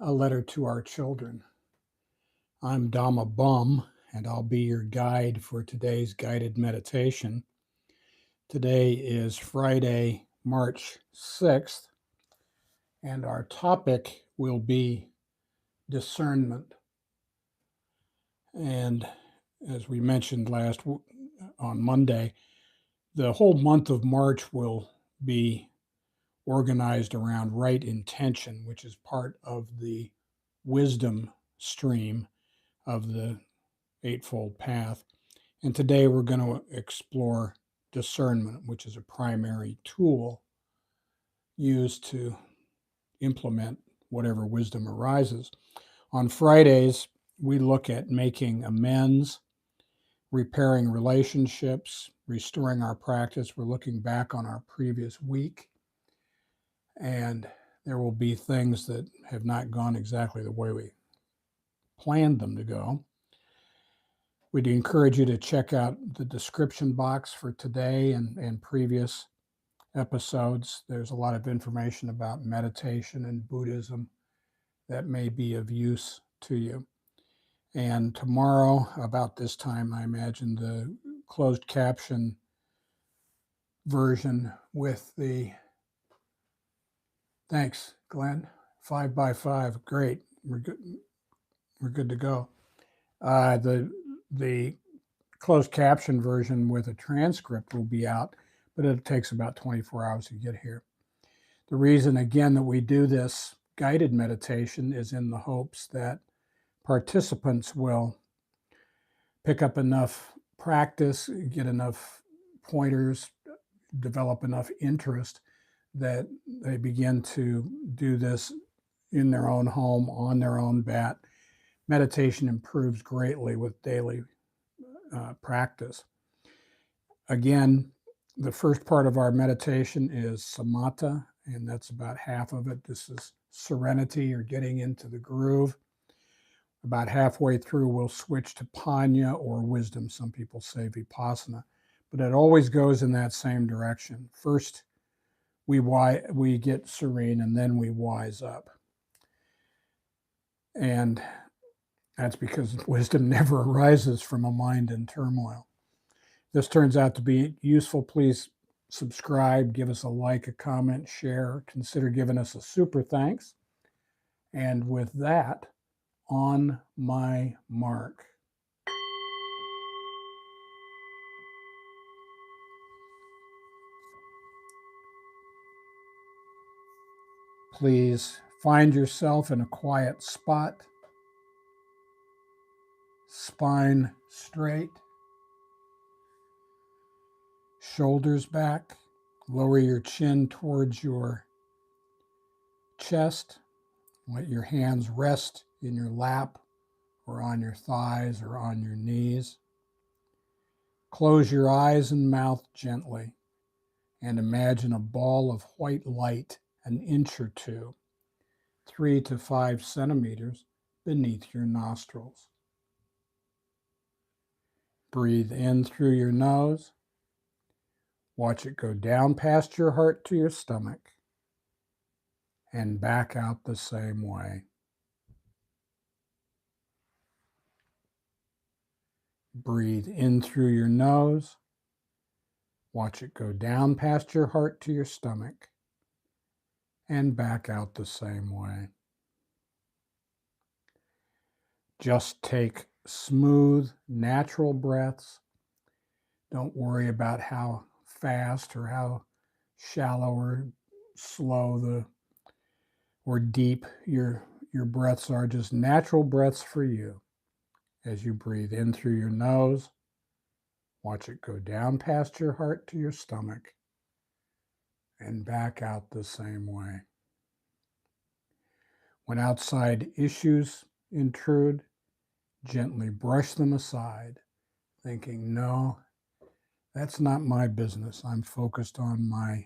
A letter to our children. I'm Dhamma Bum, and I'll be your guide for today's guided meditation. Today is Friday, March 6th, and our topic will be discernment. And as we mentioned on Monday, the whole month of March will be organized around right intention, which is part of the wisdom stream of the Eightfold Path. And today we're going to explore discernment, which is a primary tool used to implement whatever wisdom arises. On Fridays, we look at making amends, repairing relationships, restoring our practice. We're looking back on our previous week, and there will be things that have not gone exactly the way we planned them to go. We'd encourage you to check out the description box for today and previous episodes. There's a lot of information about meditation and Buddhism that may be of use to you. And tomorrow, about this time, I imagine the closed caption version with the, thanks, Glenn, 5x5, great, we're good to go. The closed caption version with a transcript will be out, but it takes about 24 hours to get here. The reason, again, that we do this guided meditation is in the hopes that participants will pick up enough practice, get enough pointers, develop enough interest that they begin to do this in their own home, on their own bat. Meditation improves greatly with daily practice. Again, the first part of our meditation is samatha, and that's about half of it. This is serenity, or getting into the groove. About halfway through, we'll switch to panya, or wisdom. Some people say vipassana, but it always goes in that same direction. First, we get serene, and then we wise up. And that's because wisdom never arises from a mind in turmoil. If this turns out to be useful, please subscribe, give us a like, a comment, share, consider giving us a super thanks. And with that, on my mark. Please find yourself in a quiet spot, spine straight, shoulders back, lower your chin towards your chest. Let your hands rest in your lap or on your thighs or on your knees. Close your eyes and mouth gently and imagine a ball of white light an inch or two, 3 to 5 centimeters beneath your nostrils. Breathe in through your nose. Watch it go down past your heart to your stomach and back out the same way. Breathe in through your nose. Watch it go down past your heart to your stomach and back out the same way. Just take smooth, natural breaths. Don't worry about how fast or how shallow or slow or deep your breaths are. Just natural breaths for you. As you breathe in through your nose, watch it go down past your heart to your stomach and back out the same way. When outside issues intrude, gently brush them aside, thinking, no, that's not my business. I'm focused on my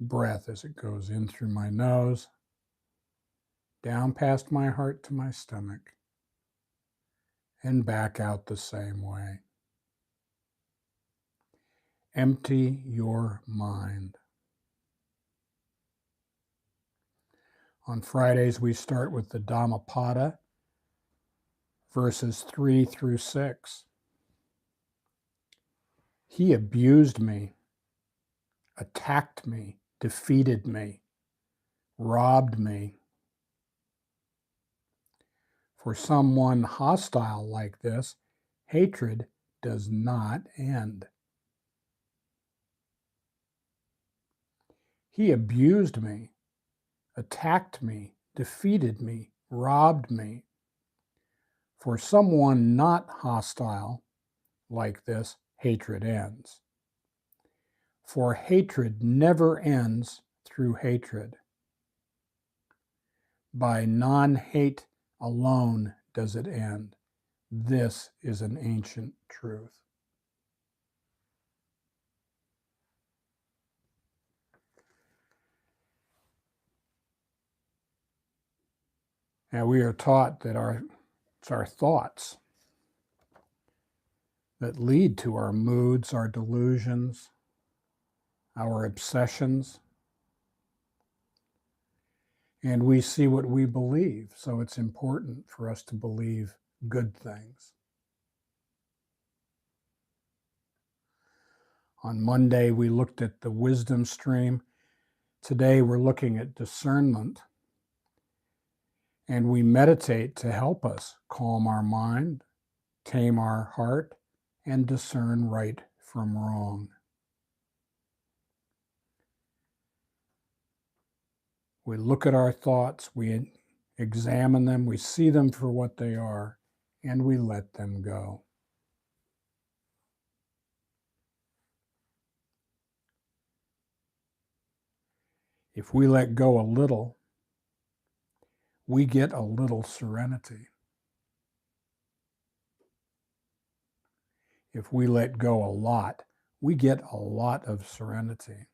breath as it goes in through my nose, down past my heart to my stomach, and back out the same way. Empty your mind. On Fridays, we start with the Dhammapada, verses 3 through 6. He abused me, attacked me, defeated me, robbed me. For someone hostile like this, hatred does not end. He abused me, attacked me, defeated me, robbed me. For someone not hostile like this, hatred ends. For hatred never ends through hatred. By non-hate alone does it end. This is an ancient truth. Now we are taught that it's our thoughts that lead to our moods, our delusions, our obsessions, and we see what we believe. So it's important for us to believe good things. On Monday, we looked at the wisdom stream. Today, we're looking at discernment. And we meditate to help us calm our mind, tame our heart, and discern right from wrong. We look at our thoughts, we examine them, we see them for what they are, and we let them go. If we let go a little, we get a little serenity. If we let go a lot, we get a lot of serenity.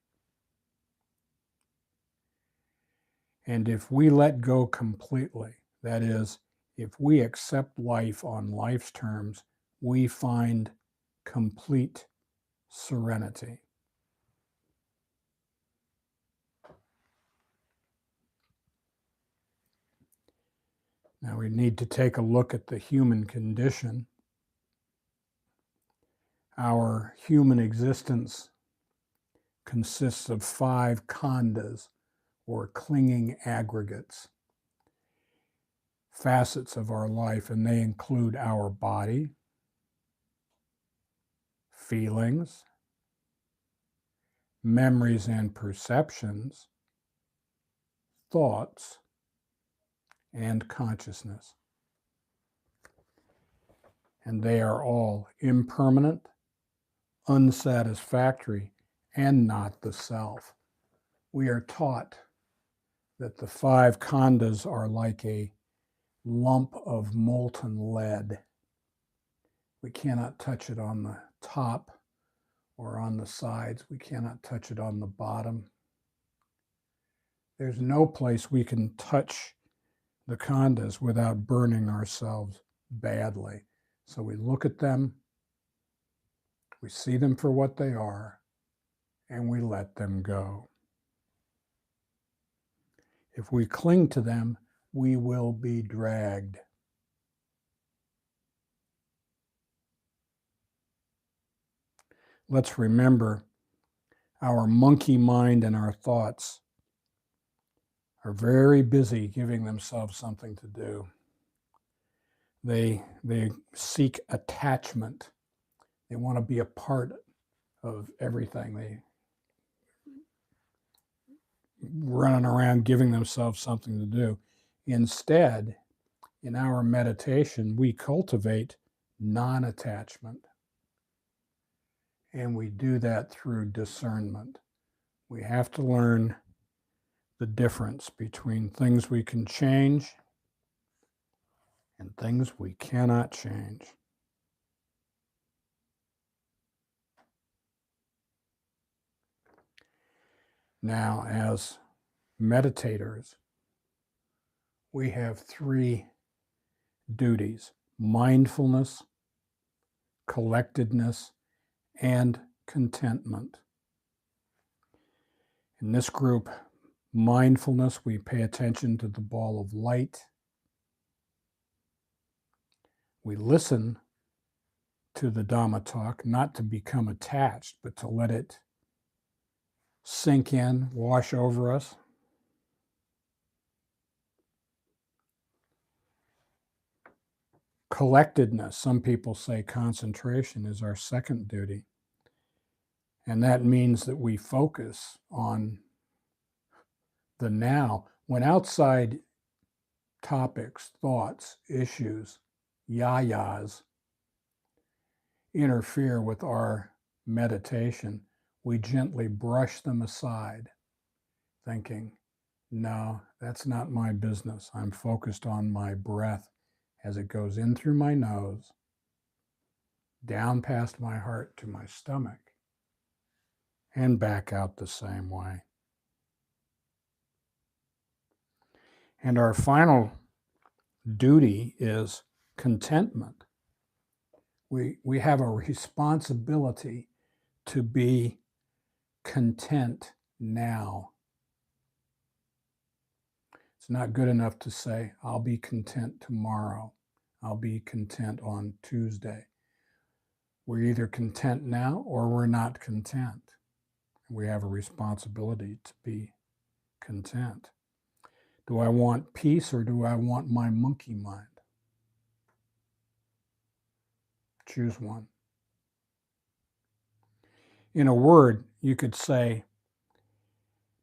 And if we let go completely, that is, if we accept life on life's terms, we find complete serenity. Now we need to take a look at the human condition. Our human existence consists of 5 khandhas, or clinging aggregates, facets of our life, and they include our body, feelings, memories and perceptions, thoughts, and consciousness. And they are all impermanent, unsatisfactory, and not the self. We are taught that the 5 khandhas are like a lump of molten lead. We cannot touch it on the top or on the sides. We cannot touch it on the bottom. There's no place we can touch the khandhas without burning ourselves badly. So we look at them, we see them for what they are, and we let them go. If we cling to them, we will be dragged. Let's remember our monkey mind and our thoughts are very busy giving themselves something to do. They seek attachment. They want to be a part of everything. They running around giving themselves something to do. Instead, in our meditation, we cultivate non-attachment. And we do that through discernment. We have to learn the difference between things we can change and things we cannot change. Now, as meditators, we have 3 duties: mindfulness, collectedness, and contentment. In this group, Mindfulness, we pay attention to the ball of light. We listen to the Dhamma talk, not to become attached, but to let it sink in, wash over us. Collectedness, some people say concentration is our second duty. And that means that we focus on the now. When outside topics, thoughts, issues, yayas interfere with our meditation, we gently brush them aside, thinking, no, that's not my business. I'm focused on my breath as it goes in through my nose, down past my heart to my stomach, and back out the same way. And our final duty is contentment. We have a responsibility to be content now. It's not good enough to say, I'll be content tomorrow. I'll be content on Tuesday. We're either content now or we're not content. We have a responsibility to be content. Do I want peace or do I want my monkey mind? Choose one. In a word, you could say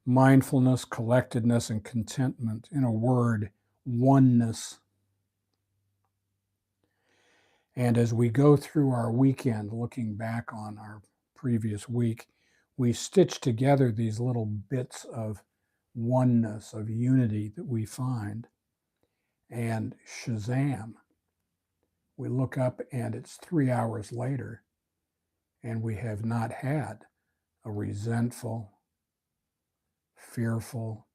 mindfulness, collectedness, and contentment. In a word, oneness. And as we go through our weekend, looking back on our previous week, we stitch together these little bits of oneness, of unity that we find. And Shazam, we look up and it's 3 hours later, and we have not had a resentful, fearful,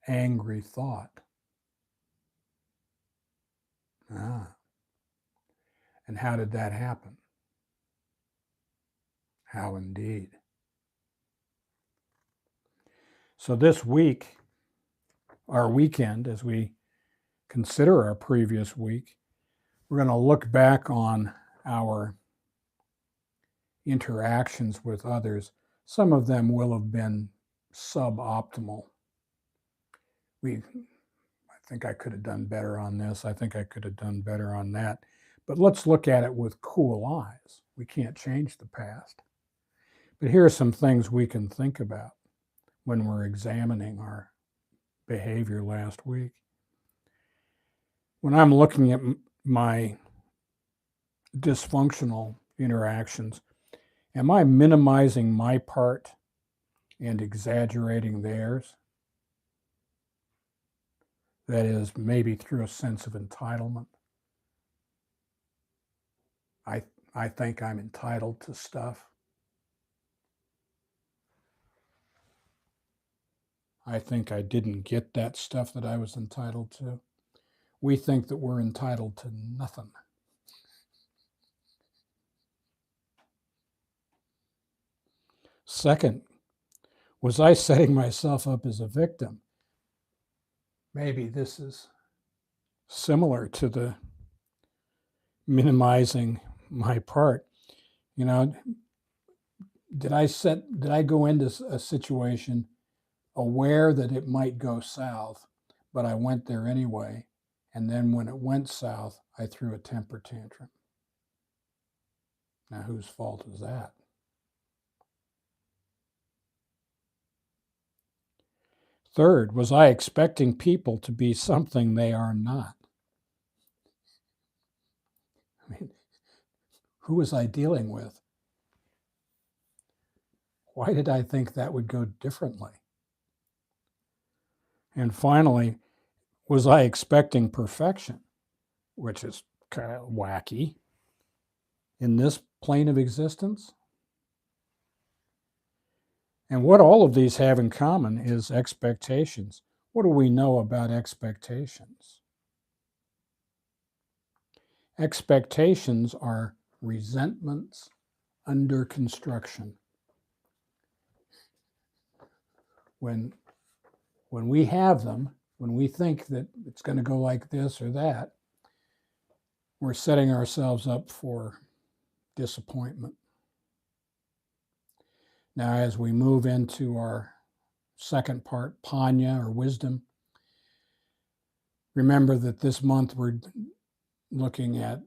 angry thought. And how did that happen? How indeed. So this week, our weekend, as we consider our previous week, we're going to look back on our interactions with others. Some of them will have been suboptimal. I think I could have done better on this. I think I could have done better on that. But let's look at it with cool eyes. We can't change the past. But here are some things we can think about when we're examining our behavior last week. When I'm looking at my dysfunctional interactions, am I minimizing my part and exaggerating theirs? That is, maybe through a sense of entitlement. I think I'm entitled to stuff. I think I didn't get that stuff that I was entitled to. We think that we're entitled to nothing. Second, was I setting myself up as a victim? Maybe this is similar to the minimizing my part. You know, did I go into a situation aware that it might go south, but I went there anyway, and then when it went south, I threw a temper tantrum? Now, whose fault is that? Third, was I expecting people to be something they are not? I mean, who was I dealing with? Why did I think that would go differently? And finally, was I expecting perfection, which is kind of wacky, in this plane of existence? And what all of these have in common is expectations. What do we know about expectations? Expectations are resentments under construction. When When we have them, when we think that it's going to go like this or that, we're setting ourselves up for disappointment. Now, as we move into our second part, Panya or wisdom, remember that this month we're looking at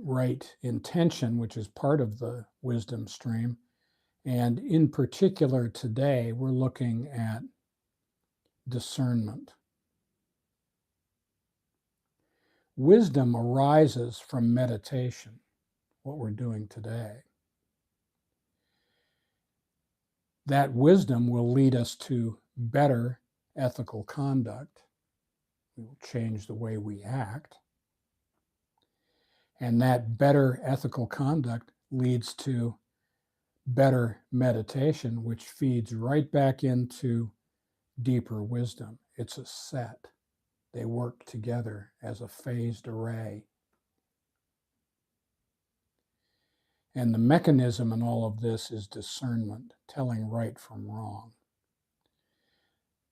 right intention, which is part of the wisdom stream. And in particular today, we're looking at discernment. Wisdom arises from meditation, what we're doing today. That wisdom will lead us to better ethical conduct. It will change the way we act. And that better ethical conduct leads to better meditation, which feeds right back into deeper wisdom. It's a set. They work together as a phased array. And the mechanism in all of this is discernment, telling right from wrong.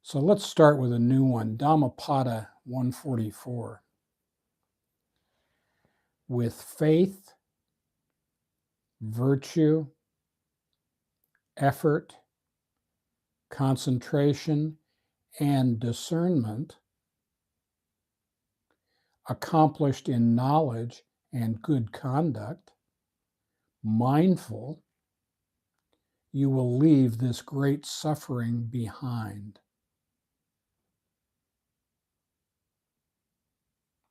So let's start with a new one, Dhammapada 144. With faith, virtue, effort, concentration, and discernment, accomplished in knowledge and good conduct, mindful, you will leave this great suffering behind.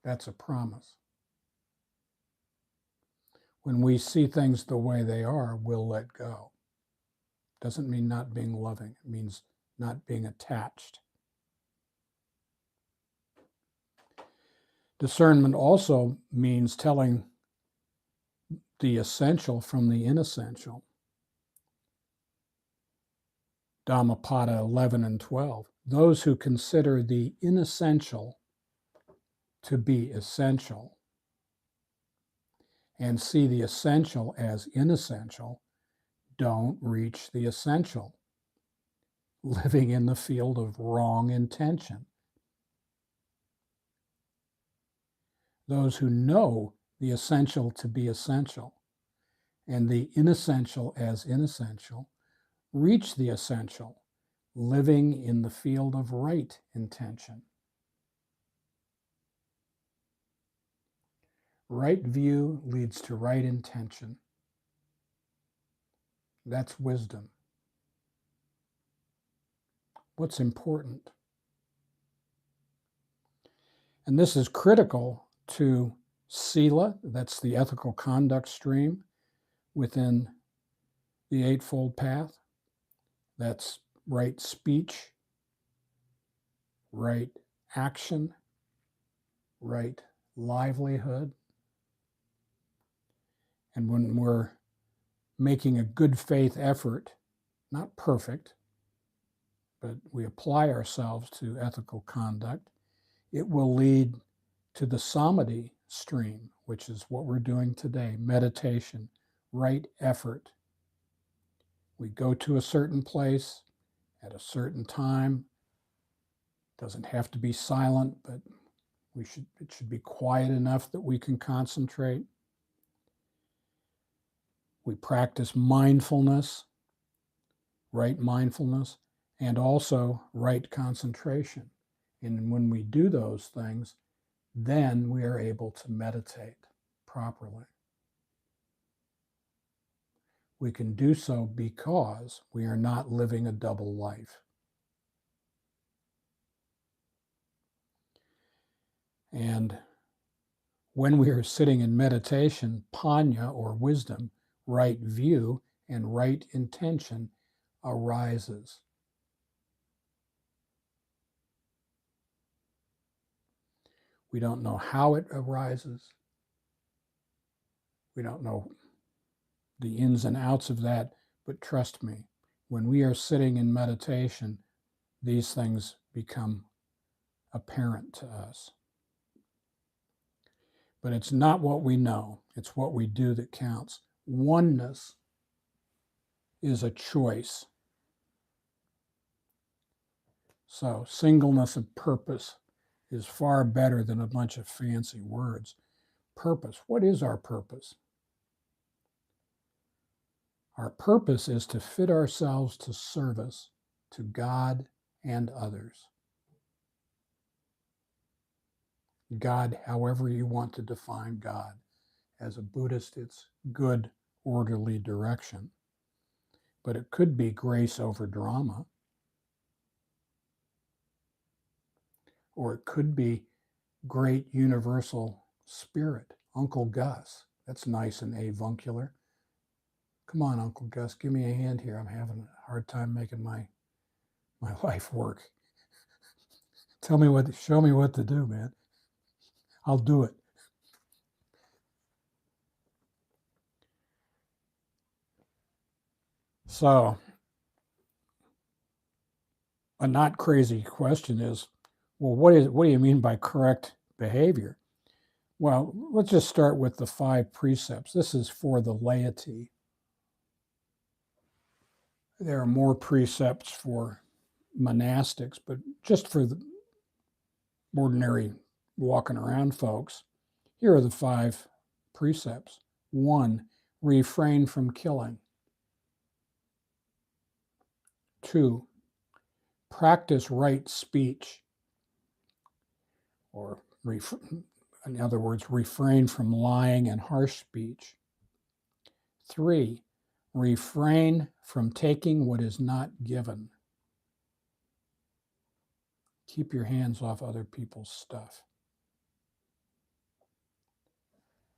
That's a promise. When we see things the way they are, we'll let go. Doesn't mean not being loving. It means not being attached. Discernment also means telling the essential from the inessential. Dhammapada 11 and 12. Those who consider the inessential to be essential and see the essential as inessential don't reach the essential, living in the field of wrong intention. Those who know the essential to be essential and the inessential as inessential reach the essential, living in the field of right intention. Right view leads to right intention. That's wisdom. What's important? And this is critical to sila, that's the ethical conduct stream within the Eightfold Path. That's right speech, right action, right livelihood. And when we're making a good faith effort, not perfect, but we apply ourselves to ethical conduct, it will lead to the samadhi stream, which is what we're doing today, meditation, right effort. We go to a certain place at a certain time. It doesn't have to be silent, but it should be quiet enough that we can concentrate. We practice mindfulness, right mindfulness, and also right concentration. And when we do those things, then we are able to meditate properly. We can do so because we are not living a double life. And when we are sitting in meditation, panya or wisdom, right view and right intention arises. We don't know how it arises. We don't know the ins and outs of that, but trust me, when we are sitting in meditation, these things become apparent to us. But it's not what we know, it's what we do that counts. Oneness is a choice. So singleness of purpose is far better than a bunch of fancy words. Purpose. What is our purpose? Our purpose is to fit ourselves to service to God and others. God, however you want to define God. As a Buddhist, it's good, orderly direction. But it could be grace over drama. Or it could be great universal spirit. Uncle Gus. That's nice and avuncular. Come on, Uncle Gus, give me a hand here. I'm having a hard time making my life work. Show me what to do, man. I'll do it. So, a not crazy question is, well, what do you mean by correct behavior? Well, let's just start with the 5 precepts. This is for the laity. There are more precepts for monastics, but just for the ordinary walking around folks, here are the 5 precepts. 1, refrain from killing. 2, practice right speech, or in other words, refrain from lying and harsh speech. 3, refrain from taking what is not given. Keep your hands off other people's stuff.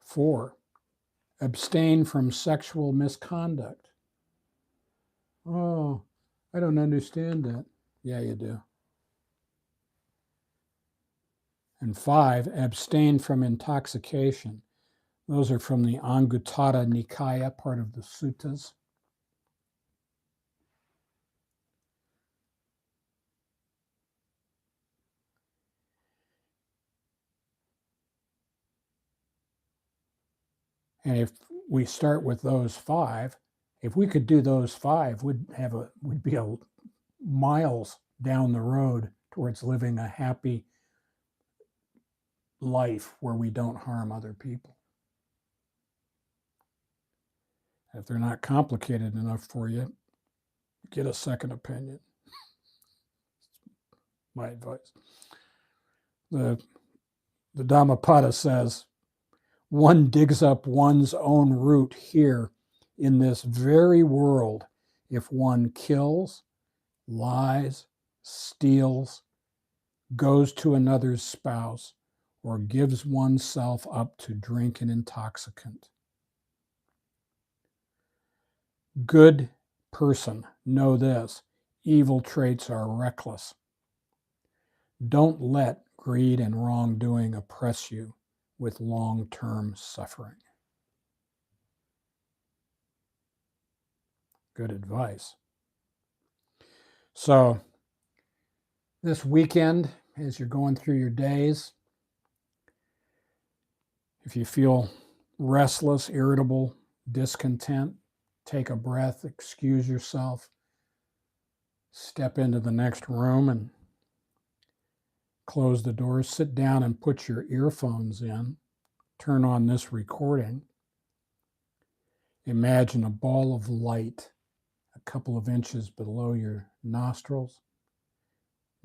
4, abstain from sexual misconduct. Oh, I don't understand that. Yeah, you do. And 5, abstain from intoxication. Those are from the Anguttara Nikaya, part of the suttas. And if we start with those 5, if we could do those 5, we'd be miles down the road towards living a happy life where we don't harm other people. If they're not complicated enough for you, get a second opinion. My advice. The Dhammapada says, one digs up one's own root here in this very world if one kills, lies, steals, goes to another's spouse, or gives oneself up to drink an intoxicant. Good person, know this, evil traits are reckless. Don't let greed and wrongdoing oppress you with long-term suffering. Good advice. So, this weekend, as you're going through your days, if you feel restless, irritable, discontent, take a breath, excuse yourself, step into the next room and close the doors, sit down and put your earphones in, turn on this recording. Imagine a ball of light a couple of inches below your nostrils.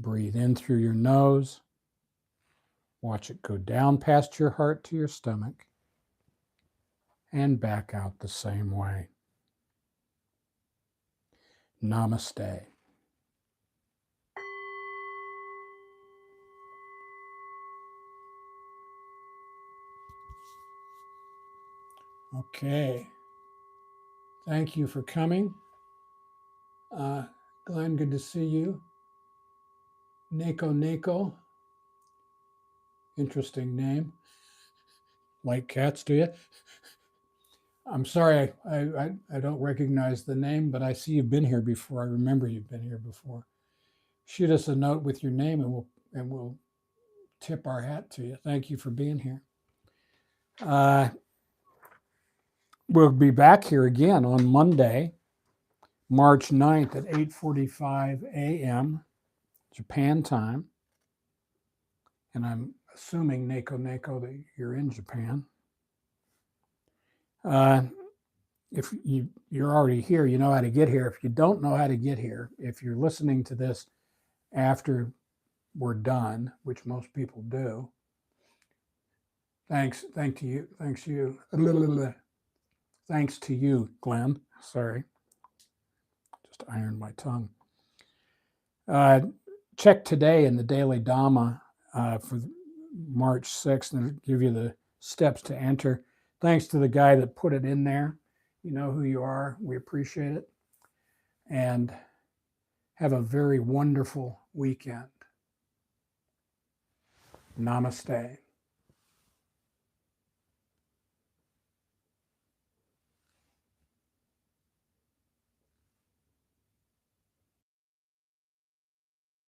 Breathe in through your nose. Watch it go down past your heart to your stomach and back out the same way. Namaste. Okay. Thank you for coming. Glenn, good to see you. Neko. Interesting name. Like cats, do you? I'm sorry, I don't recognize the name, but I see you've been here before. I remember you've been here before. Shoot us a note with your name and we'll tip our hat to you. Thank you for being here. We'll be back here again on Monday, March 9th at 8:45 a.m. Japan time. And I'm assuming, Neko, that you're in Japan. If you're already here, you know how to get here. If you don't know how to get here, if you're listening to this after we're done, which most people do, thanks to you, Glenn. Sorry, just ironed my tongue. Check today in the Daily Dhamma for March 6th, and it'll give you the steps to enter. Thanks to the guy that put it in there. You know who you are. We appreciate it. And have a very wonderful weekend. Namaste.